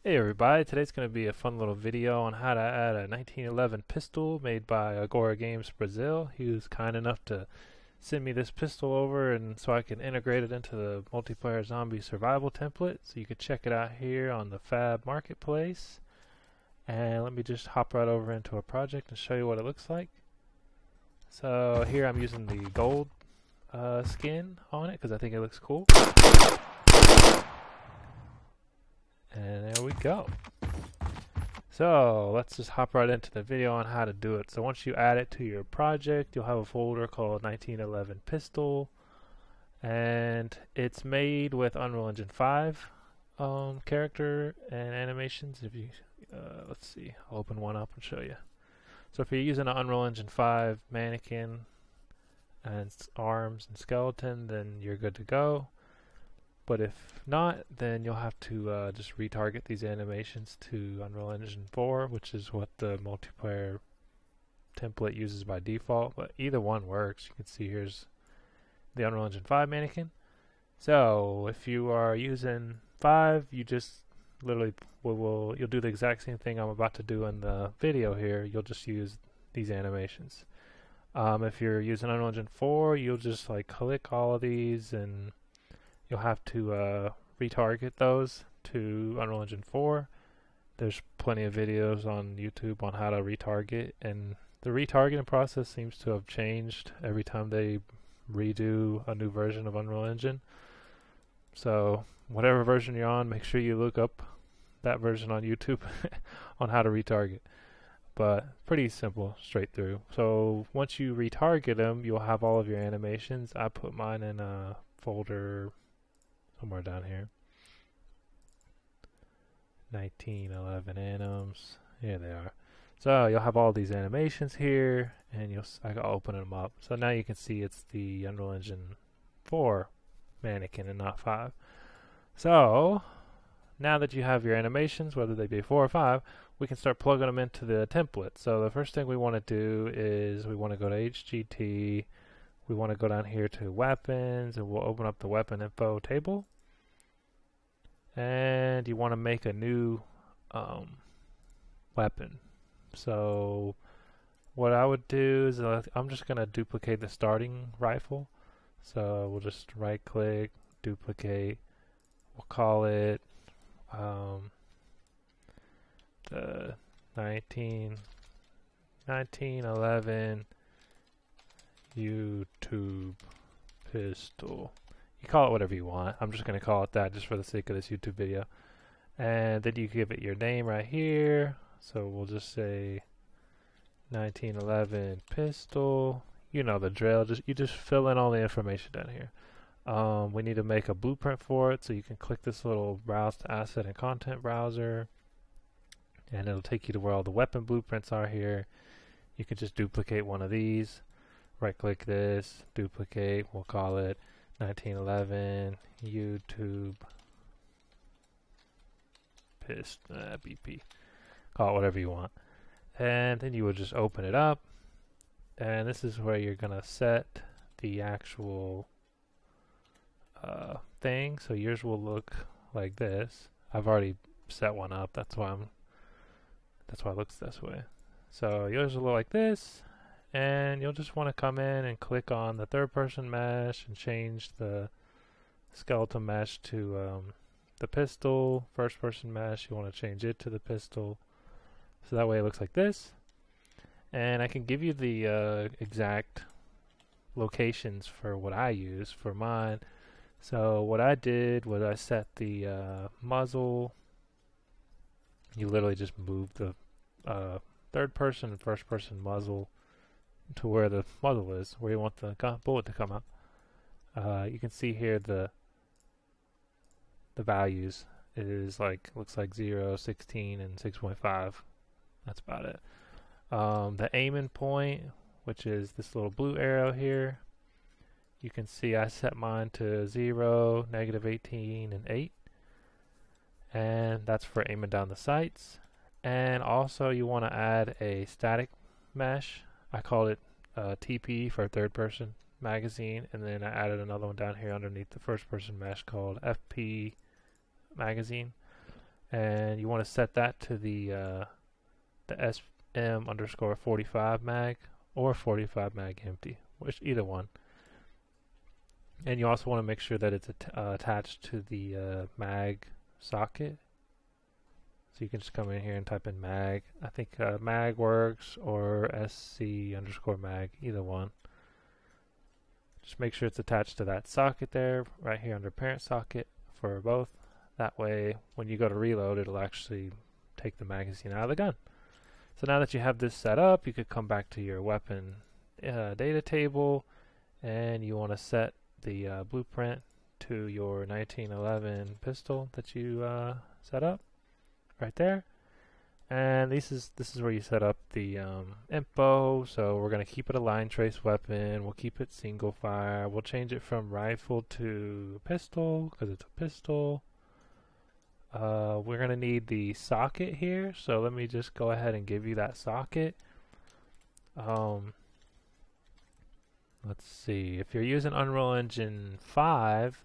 Hey everybody, today's going to be a fun little video on how to add a 1911 pistol made by Agora Games Brazil. He was kind enough to send me this pistol over and so I can integrate it into the multiplayer zombie survival template. So you can check it out here on the Fab Marketplace. And let me just hop right over into a project and show you what it looks like. So here I'm using the gold skin on it because I think it looks cool. And there we go. So let's just hop right into the video on how to do it. So once you add it to your project, you'll have a folder called 1911 Pistol, and it's made with Unreal Engine 5 character and animations. If you let's see, I'll open one up and show you. So if you're using an Unreal Engine 5 mannequin and arms and skeleton, then you're good to go. But if not, then you'll have to just retarget these animations to Unreal Engine 4, which is what the multiplayer template uses by default. But either one works. You can see here's the Unreal Engine 5 mannequin. So if you are using 5, you just literally you'll do the exact same thing I'm about to do in the video here. You'll just use these animations. If you're using Unreal Engine 4, you'll just like click all of these and you'll have to retarget those to Unreal Engine 4. There's plenty of videos on YouTube on how to retarget, and the retargeting process seems to have changed every time they redo a new version of Unreal Engine. So whatever version you're on, make sure you look up that version on YouTube on how to retarget. But pretty simple, straight through. So once you retarget them, you'll have all of your animations. I put mine in a folder somewhere down here. 1911 anims. Here they are. So you'll have all these animations here, and I'll open them up. So now you can see it's the Unreal Engine 4 mannequin and not 5. So now that you have your animations, whether they be 4 or 5, we can start plugging them into the template. So the first thing we want to do is we want to go to HGT. We want to go down here to weapons, and we'll open up the weapon info table. And you want to make a new weapon. So what I would do is I'm just going to duplicate the starting rifle. So we'll just right click, duplicate. We'll call it the 1911 YouTube pistol. You call it whatever you want. I'm just going to call it that just for the sake of this YouTube video. And then you give it your name right here. So we'll just say 1911 pistol. You know the drill. You just fill in all the information down here. We need to make a blueprint for it. So you can click this little browse to asset and content browser. And it'll take you to where all the weapon blueprints are here. You can just duplicate one of these. Right click this, duplicate, we'll call it 1911 YouTube BP. Call it whatever you want. And then you will just open it up. And this is where you're going to set the actual thing. So yours will look like this. I've already set one up. That's why it looks this way. So yours will look like this. And you'll just want to come in and click on the third person mesh and change the skeleton mesh to the pistol. First person mesh, you want to change it to the pistol. So that way it looks like this. And I can give you the exact locations for what I use for mine. So what I did was I set the muzzle. You literally just move the third person and first person muzzle to where the muzzle is, where you want the bullet to come out. You can see here the values. It is looks like 0, 16, and 6.5. That's about it. The aiming point, which is this little blue arrow here, you can see I set mine to 0, -18, and 8. And that's for aiming down the sights. And also you want to add a static mesh. I called it TP for third person magazine, and then I added another one down here underneath the first person mesh called FP magazine. and you want to set that to the SM_45 mag or 45 mag empty, which either one. And you also want to make sure that it's attached to the mag socket. So you can just come in here and type in mag. I think mag works, or SC_mag, either one. Just make sure it's attached to that socket there, right here under parent socket for both. That way, when you go to reload, it'll actually take the magazine out of the gun. So now that you have this set up, you could come back to your weapon data table, and you want to set the blueprint to your 1911 pistol that you set up right there. And this is where you set up the info. So we're going to keep it a line trace weapon. We'll keep it single fire. We'll change it from rifle to pistol because it's a pistol. We're going to need the socket here. So let me just go ahead and give you that socket. Let's see. If you're using Unreal Engine 5,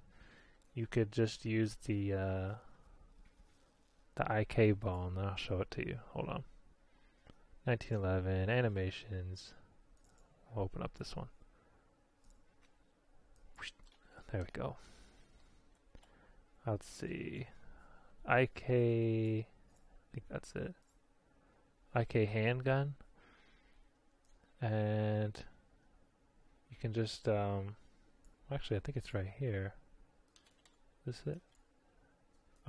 you could just use the IK bone. I'll show it to you. Hold on. 1911 animations. I'll open up this one. There we go. Let's see. IK, I think that's it. IK handgun. And you can just, actually I think it's right here. Is this it?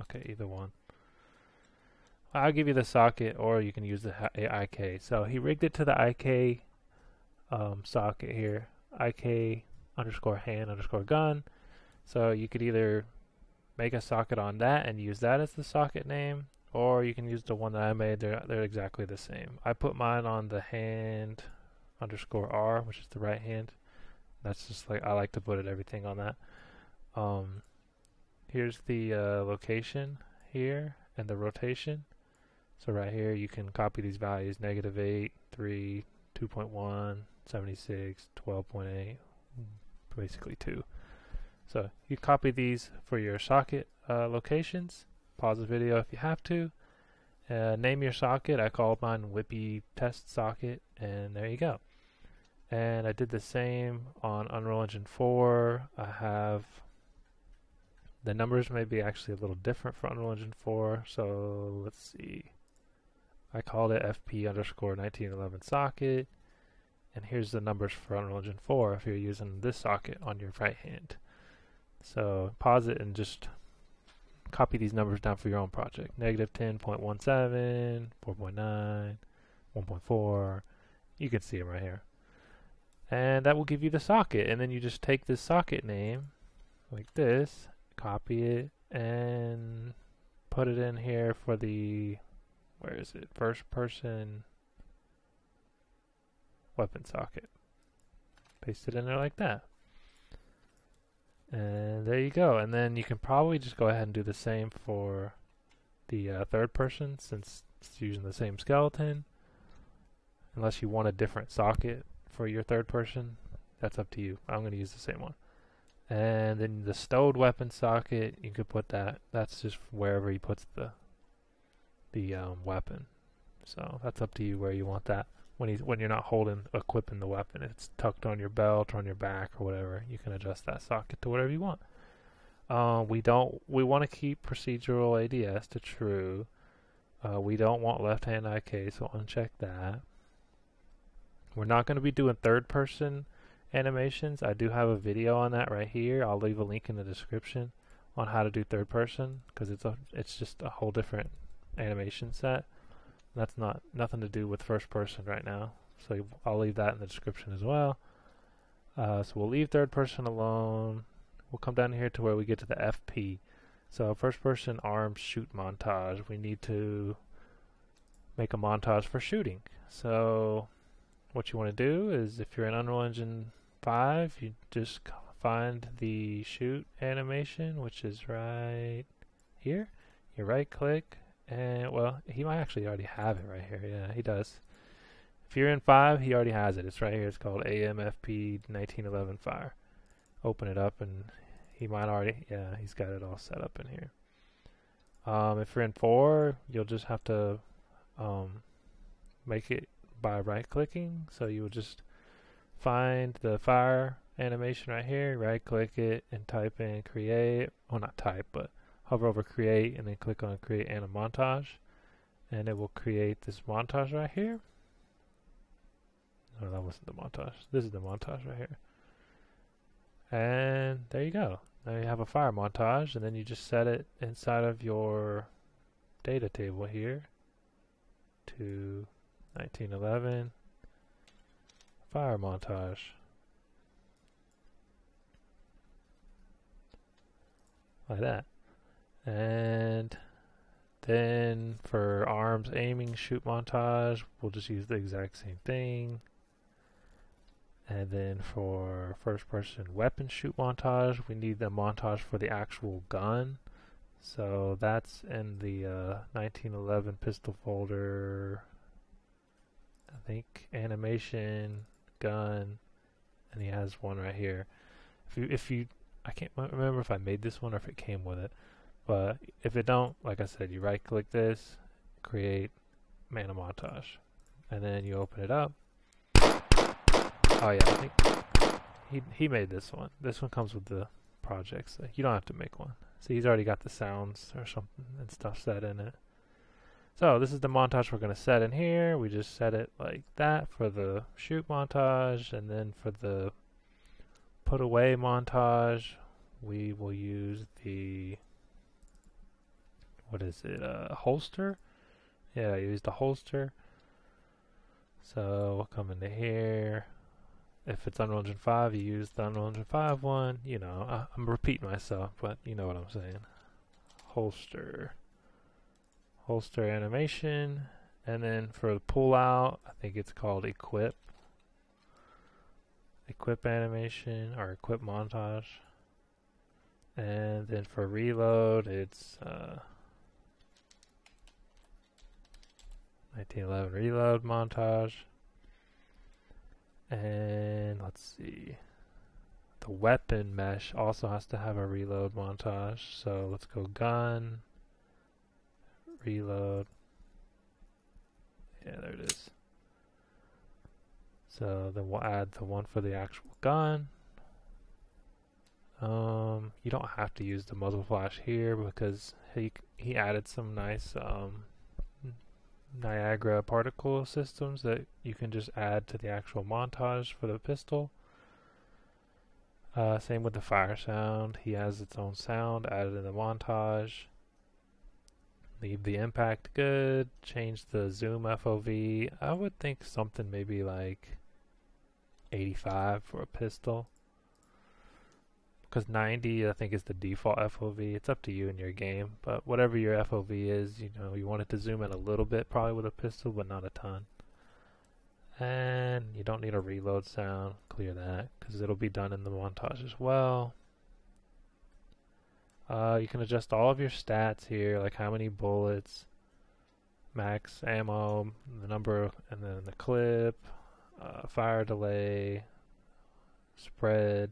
Okay, either one. I'll give you the socket, or you can use the IK. So he rigged it to the IK socket here, IK_hand_gun. So you could either make a socket on that and use that as the socket name, or you can use the one that I made. They're exactly the same. I put mine on the hand_R, which is the right hand. That's just like I like to put everything on that. Here's the location here and the rotation. So right here you can copy these values: -8, 3, 2.1, 76, 12.8, basically 2. So you copy these for your socket locations. Pause the video if you have to. Name your socket. I called mine Whippy Test Socket, and there you go. And I did the same on Unreal Engine 4. I have the numbers may be actually a little different for Unreal Engine 4. So let's see. I called it FP_1911 socket, and here's the numbers for Unreal Engine 4 if you're using this socket on your right hand. So pause it and just copy these numbers down for your own project. -10.17, 4.9, 1.4. You can see them right here. And that will give you the socket. And then you just take this socket name like this, copy it, and put it in here for the, where is it? First person weapon socket. Paste it in there like that. And there you go. And then you can probably just go ahead and do the same for the third person, since it's using the same skeleton. Unless you want a different socket for your third person, that's up to you. I'm going to use the same one. And then the stowed weapon socket, you could put that. That's just wherever he puts the weapon. So that's up to you where you want that. When you're not equipping the weapon, it's tucked on your belt or on your back or whatever. You can adjust that socket to whatever you want. We want to keep procedural ADS to true. We don't want left hand IK, so uncheck that. We're not going to be doing third person animations. I do have a video on that right here. I'll leave a link in the description on how to do third person, because it's just a whole different animation set. That's nothing to do with first person right now, so I'll leave that in the description as well. So we'll leave third person alone. We'll come down here to where we get to the FP. So first person armed shoot montage. We need to make a montage for shooting. So what you want to do is, if you're in Unreal Engine 5, you just find the shoot animation, which is right here. You right click, and well, he might actually already have it right here. Yeah, he does. If you're in 5, he already has it. It's right here. It's called AMFP 1911 Fire. Open it up, and he might already, yeah, he's got it all set up in here. If you're in 4, you'll just have to make it by right clicking. So you would just find the fire animation right here, right click it and type in create, well not type, but hover over create and then click on create and a montage, and it will create this montage right here. No, that wasn't the montage. This is the montage right here. And there you go. Now you have a fire montage, and then you just set it inside of your data table here to 1911 fire montage. Like that. And then for arms aiming shoot montage, we'll just use the exact same thing. And then for first person weapon shoot montage, we need the montage for the actual gun. So that's in the 1911 pistol folder, I think animation, gun, and he has one right here. If you I can't remember if I made this one or if it came with it, but if it don't, like I said, you right click this, create mana montage, and then you open it up. Oh yeah, I think he made this one. This one comes with the project, so you don't have to make one. See, he's already got the sounds or something and stuff set in it. So this is the montage we're going to set in here. We just set it like that for the shoot montage, and then for the put away montage, we will use the, what is it, holster? Yeah, I used the holster. So we'll come into here. If it's Unreal Engine 5, you use the Unreal Engine 5 one. You know, I'm repeating myself, but you know what I'm saying. Holster. Holster animation. And then for the pull out, I think it's called equip. Equip animation or equip montage. And then for reload, it's 1911 reload montage. And let's see, the weapon mesh also has to have a reload montage. So let's go gun, reload. Yeah, there it is. So then we'll add the one for the actual gun. You don't have to use the muzzle flash here because he added some nice Niagara particle systems that you can just add to the actual montage for the pistol. Same with the fire sound. He has its own sound added in the montage. Leave the impact good. Change the zoom FOV. I would think something maybe like 85 for a pistol. Because 90 I think is the default FOV. It's up to you in your game, but whatever your FOV is, you know, you want it to zoom in a little bit probably with a pistol, but not a ton. And you don't need a reload sound. Clear that because it'll be done in the montage as well. You can adjust all of your stats here, like how many bullets, max ammo, the number, and then the clip, fire delay, spread.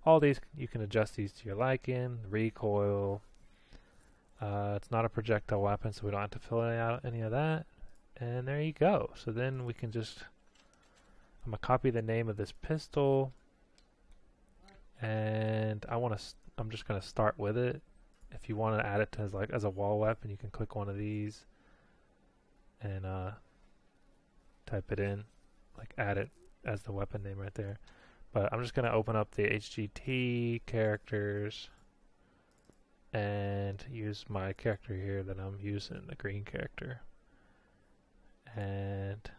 All these, you can adjust these to your liking, recoil. It's not a projectile weapon, so we don't have to fill out any of that. And there you go. So then we can just, I'm going to copy the name of this pistol. And I'm just going to start with it. If you want to add it to as a wall weapon, you can click one of these and type it in, like add it as the weapon name right there. But I'm just going to open up the HGT characters and use my character here that I'm using, the green character. And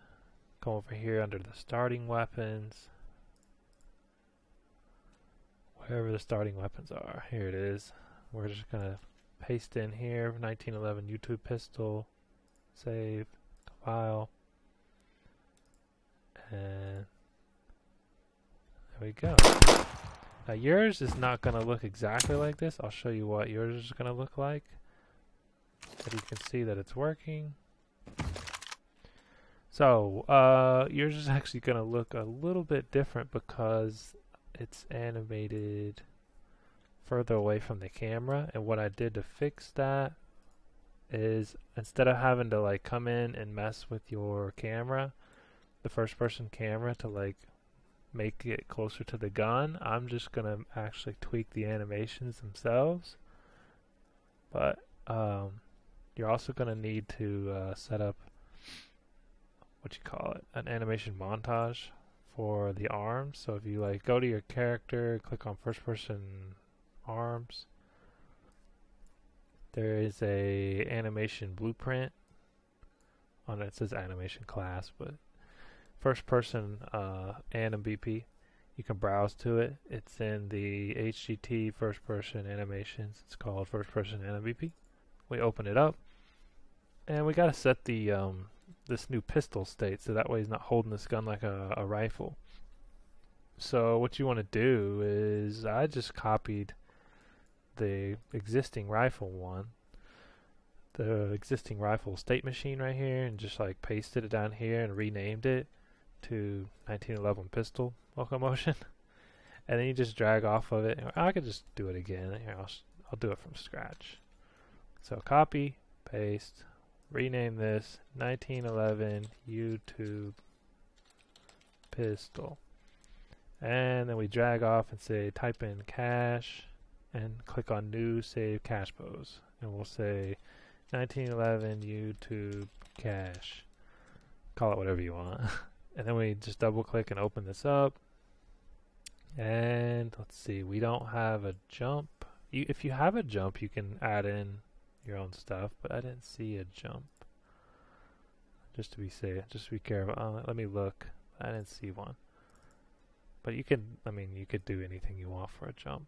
go over here under the starting weapons. Wherever the starting weapons are, here it is. We're just going to paste in here 1911 YouTube pistol, save, compile, and there we go. Now yours is not going to look exactly like this. I'll show you what yours is going to look like. But you can see that it's working. So yours is actually going to look a little bit different because it's animated further away from the camera. And what I did to fix that is instead of having to like come in and mess with your camera, the first person camera to like make it closer to the gun, I'm just gonna actually tweak the animations themselves. But you're also gonna need to set up an animation montage for the arms. So if you like go to your character, click on first person arms, there is a animation blueprint on it. It says animation class, but first person anim BP. You can browse to it. It's in the HGT first person animations. It's called first person anim BP. We open it up, and we gotta set the this new pistol state, so that way he's not holding this gun like a rifle. So what you want to do is, I just copied the existing rifle one, the existing rifle state machine right here, and just like pasted it down here and renamed it to 1911 pistol locomotion. And then you just drag off of it. I could just do it again. Here, I'll do it from scratch. So copy, paste, rename this 1911 YouTube pistol. And then we drag off and say type in cache and click on new save cache pose. And we'll say 1911 YouTube cache. Call it whatever you want. And then we just double click and open this up. And let's see, we don't have a jump. If you have a jump, you can add in your own stuff, but I didn't see a jump. Just to be safe, just to be careful. Let me look. I didn't see one. But you could do anything you want for a jump.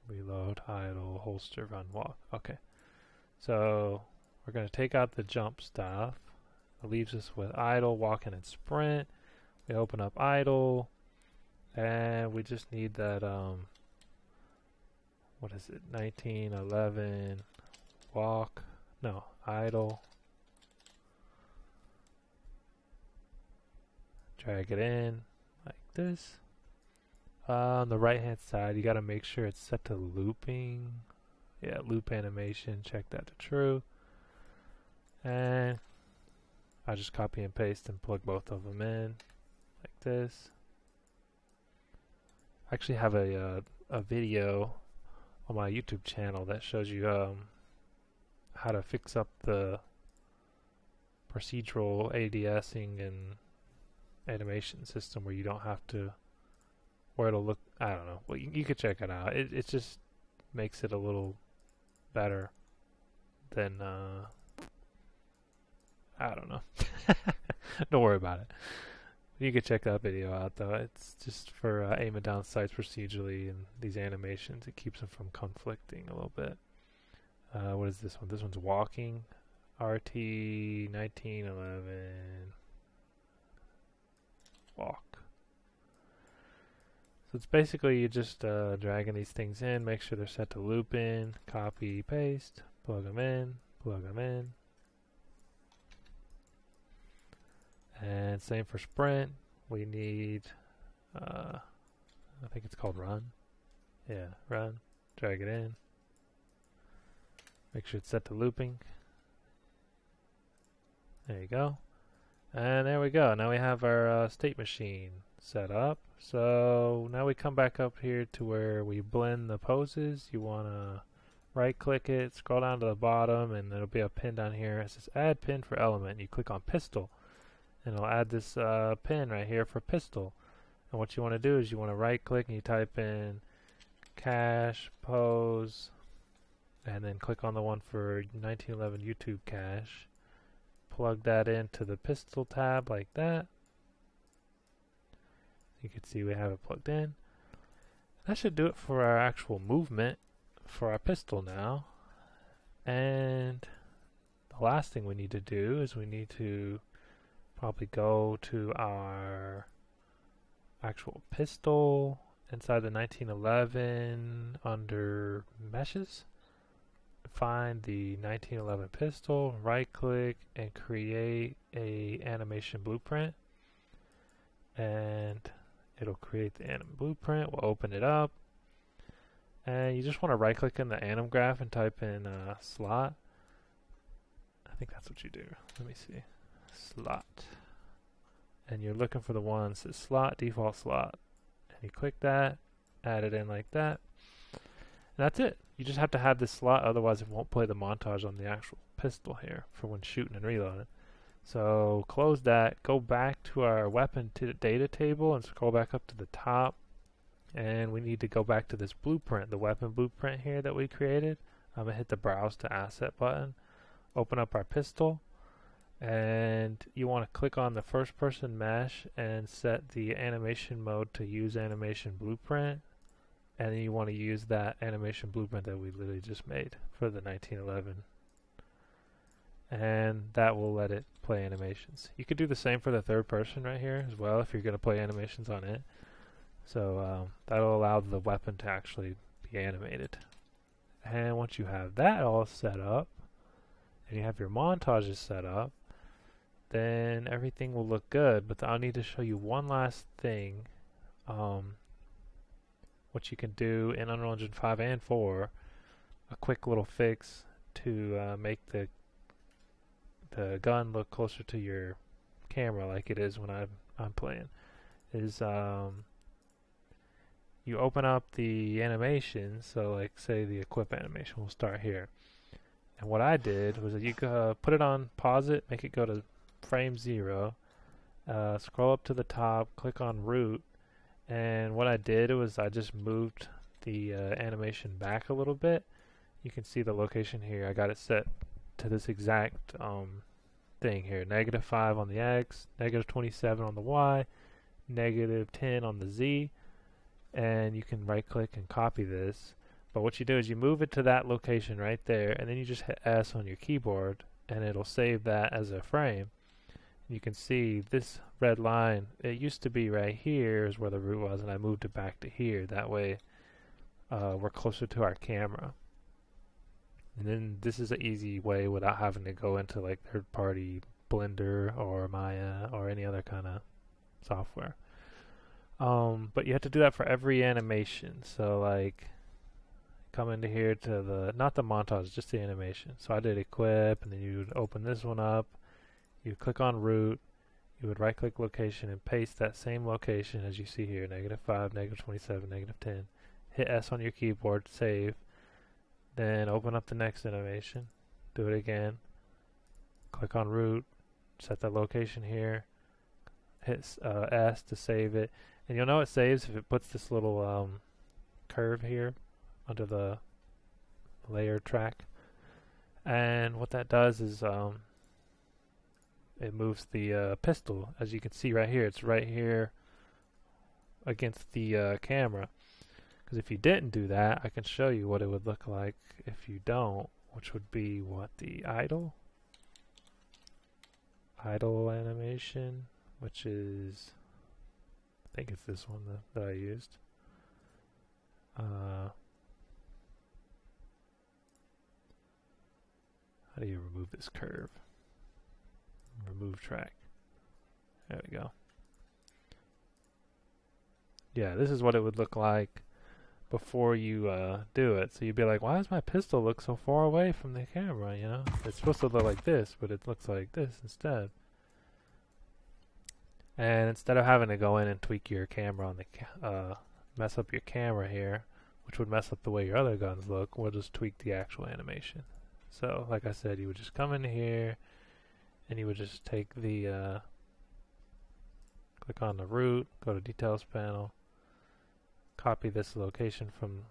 Reload, idle, holster, run, walk. Okay. So we're going to take out the jump stuff. It leaves us with idle, walking, and sprint. We open up idle, and we just need that, what is it, 1911 walk, no, idle. Drag it in like this. On the right hand side, you got to make sure it's set to looping. Yeah, loop animation, check that to true. And I just copy and paste and plug both of them in like this. I actually have a video on my YouTube channel that shows you how to fix up the procedural ADSing and animation system where you don't have to, where it'll look, I don't know. Well, you could check it out. It just makes it a little better than, I don't know. Don't worry about it. You can check that video out though. It's just for aiming down sights procedurally and these animations. It keeps them from conflicting a little bit. What is this one? This one's walking. RT 1911 walk. So it's basically you just dragging these things in, make sure they're set to loop in, copy, paste, plug them in, plug them in. And same for sprint. We need, I think it's called run. Yeah, run. Drag it in. Make sure it's set to looping. There you go. And there we go. Now we have our state machine set up. So now we come back up here to where we blend the poses. You want to right click it, scroll down to the bottom, and there'll be a pin down here. It says add pin for element. You click on pistol. And it'll add this pin right here for pistol. And what you want to do is you want to right click and you type in cache pose and then click on the one for 1911 YouTube cache. Plug that into the pistol tab like that. You can see we have it plugged in. That should do it for our actual movement for our pistol now. And the last thing we need to do is we need to probably go to our actual pistol inside the 1911 under meshes. Find the 1911 pistol, right click and create a animation blueprint. And it'll create the anim blueprint. We'll open it up. And you just want to right click in the anim graph and type in slot. think that's what you do. Let me see. Slot. And you're looking for the one that says slot, default slot. And you click that, add it in like that. And that's it. You just have to have this slot, otherwise it won't play the montage on the actual pistol here for when shooting and reloading. So close that, go back to our weapon to the data table and scroll back up to the top. And we need to go back to this blueprint, the weapon blueprint here that we created. I'm going to hit the browse to asset button, open up our pistol, and you want to click on the first person mesh and set the animation mode to use animation blueprint. And then you want to use that animation blueprint that we literally just made for the 1911. And that will let it play animations. You could do the same for the third person right here as well if you're going to play animations on it. So that'll allow the weapon to actually be animated. And once you have that all set up, and you have your montages set up, then everything will look good. But I'll need to show you one last thing. What you can do in Unreal Engine 5 and 4, a quick little fix to make the gun look closer to your camera like it is when I'm playing, is you open up the animation. So like say the equip animation, we'll start here. And what I did was that you put it on, pause it, make it go to frame 0, scroll up to the top, click on root, and what I did was I just moved the animation back a little bit. You can see the location here. I got it set to this exact thing here. -5 on the X, -27 on the Y, -10 on the Z. And you can right click and copy this. But what you do is you move it to that location right there, and then you just hit S on your keyboard and it'll save that as a frame. You can see this red line, it used to be right here is where the root was, and I moved it back to here. That way we're closer to our camera. And then this is an easy way without having to go into like third-party Blender or Maya or any other kind of software. But you have to do that for every animation. So like come into here to the, not the montage, just the animation. So I did equip, and then you would open this one up. You click on root, you would right click location and paste that same location as you see here, -5, -27, -10. Hit S on your keyboard, save. Then open up the next animation, do it again, click on root, set that location here, hit S to save it. And you'll know it saves if it puts this little curve here under the layer track. And what that does is it moves the pistol. As you can see right here, it's right here against the camera. Because if you didn't do that, I can show you what it would look like if you don't, which would be what, the idle animation, which is, I think it's this one that I used. How do you remove this curve? Remove track. There we go. Yeah, this is what it would look like before you do it. So you'd be like, why does my pistol look so far away from the camera, you know? It's supposed to look like this, but it looks like this instead. And instead of having to go in and tweak your camera on the mess up your camera here, which would mess up the way your other guns look, we'll just tweak the actual animation. So like I said, you would just come in here and you would just take the click on the root, go to details panel, copy this location from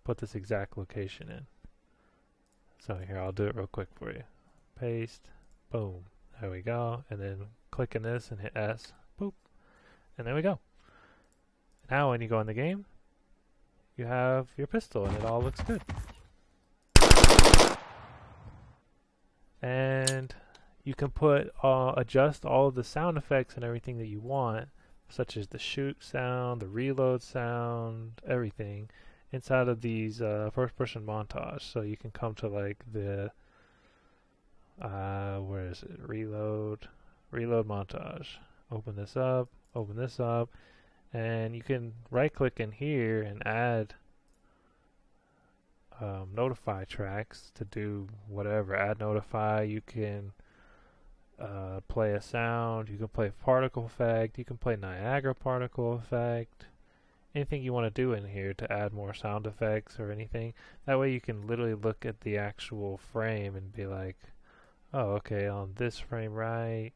put this exact location in. So here, I'll do it real quick for you. Paste, boom, there we go. And then click in this and hit S, boop, and there we go. Now when you go in the game, you have your pistol and it all looks good. And you can put adjust all of the sound effects and everything that you want, such as the shoot sound, the reload sound, everything inside of these first person montage. So you can come to like the where is it? Reload montage. Open this up, and you can right click in here and add notify tracks to do whatever. Add notify, you can play a sound, you can play particle effect, you can play Niagara particle effect, anything you want to do in here to add more sound effects or anything. That way you can literally look at the actual frame and be like, oh, okay, on this frame right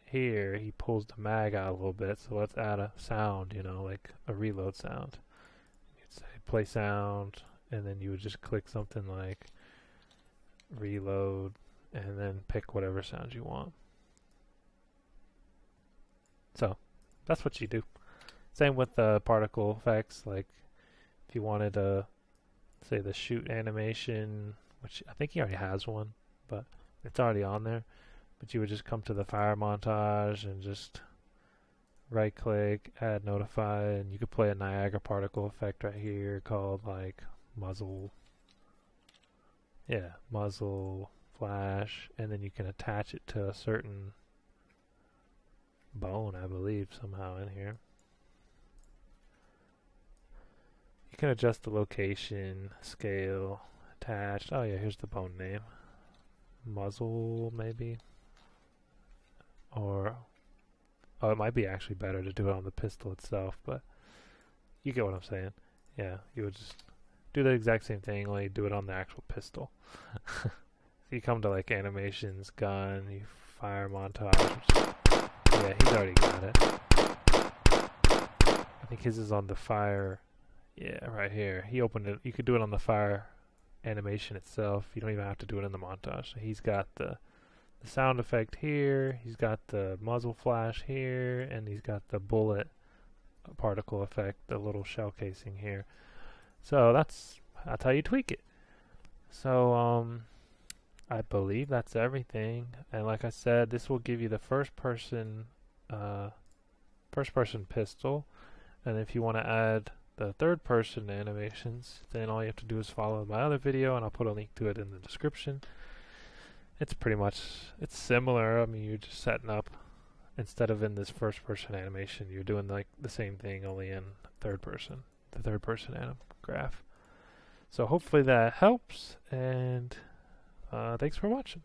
here, he pulls the mag out a little bit, so let's add a sound, you know, like a reload sound. You'd say play sound, and then you would just click something like reload, and then pick whatever sound you want. So that's what you do. Same with the particle effects. Like if you wanted to say the shoot animation, which I think he already has one, but it's already on there. But you would just come to the fire montage and just right click, add notify, and you could play a Niagara particle effect right here called like muzzle. Yeah, muzzle flash, and then you can attach it to a certain bone, I believe, somehow in here. You can adjust the location, scale, attached. Oh yeah, here's the bone name. Muzzle, maybe? Or, oh, it might be actually better to do it on the pistol itself, but you get what I'm saying. Yeah, you would just do the exact same thing, only do it on the actual pistol. So you come to like animations, gun, you fire montage, which, yeah, he's already got it. I think his is on the fire. Yeah, right here. He opened it. You could do it on the fire animation itself. You don't even have to do it in the montage. So he's got the sound effect here. He's got the muzzle flash here, and he's got the bullet particle effect, the little shell casing here. So that's how you tweak it. So I believe that's everything. And like I said, this will give you the first person pistol. And if you want to add the third person animations, then all you have to do is follow my other video, and I'll put a link to it in the description. It's pretty much, it's similar. I mean, you're just setting up, instead of in this first person animation, you're doing like the same thing, only in third person, the third person graph. So hopefully that helps, and thanks for watching.